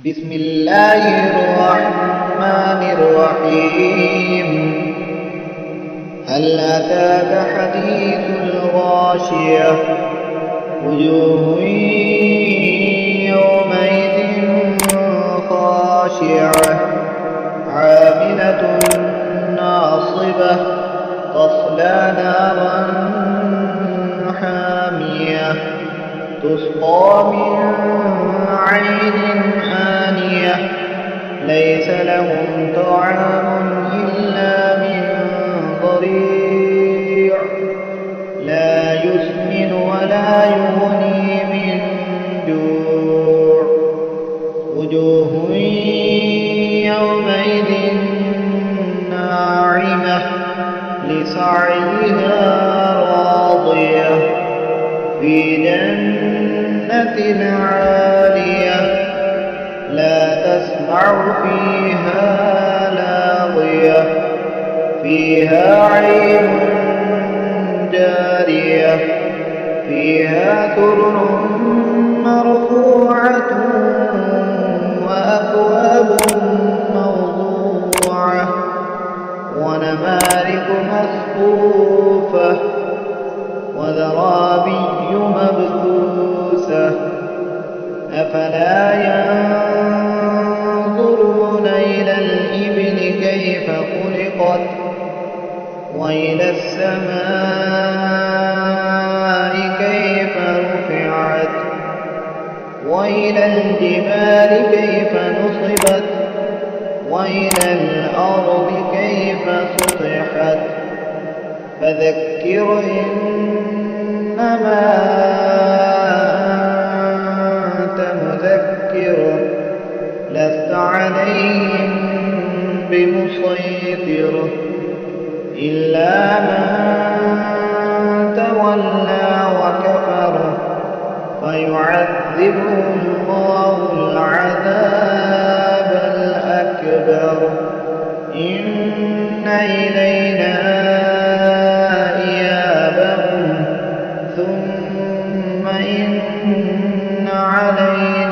بسم الله الرحمن الرحيم. هل أتاك حديث الغاشية؟ وجوه يومئذ خاشعة عاملة ناصبة تصلى نارا حامية تسقى من عين آنية ليس لهم طعام إلا من ضريع لا يسمن ولا يغني من جوع وجوه يومئذ ناعمة لسعيها راضية في جنة عالية لا تسمع فيها لاغية فيها عين جارية فيها سرر مرفوعة وأكواب موضوعة ونمارق مصفوفة وزرابي مبثوثة أفلا ينظرون إلى الإبل كيف خلقت وإلى السماء كيف رفعت وإلى الجبال كيف نصبت وإلى الأرض كيف سطحت فذكر إنما أنت مذكر لست عليهم بمسيطر إلا من تولى وكفر فيعذبه الله العذاب الأكبر إن إلينا إيابهم ثم إن علينا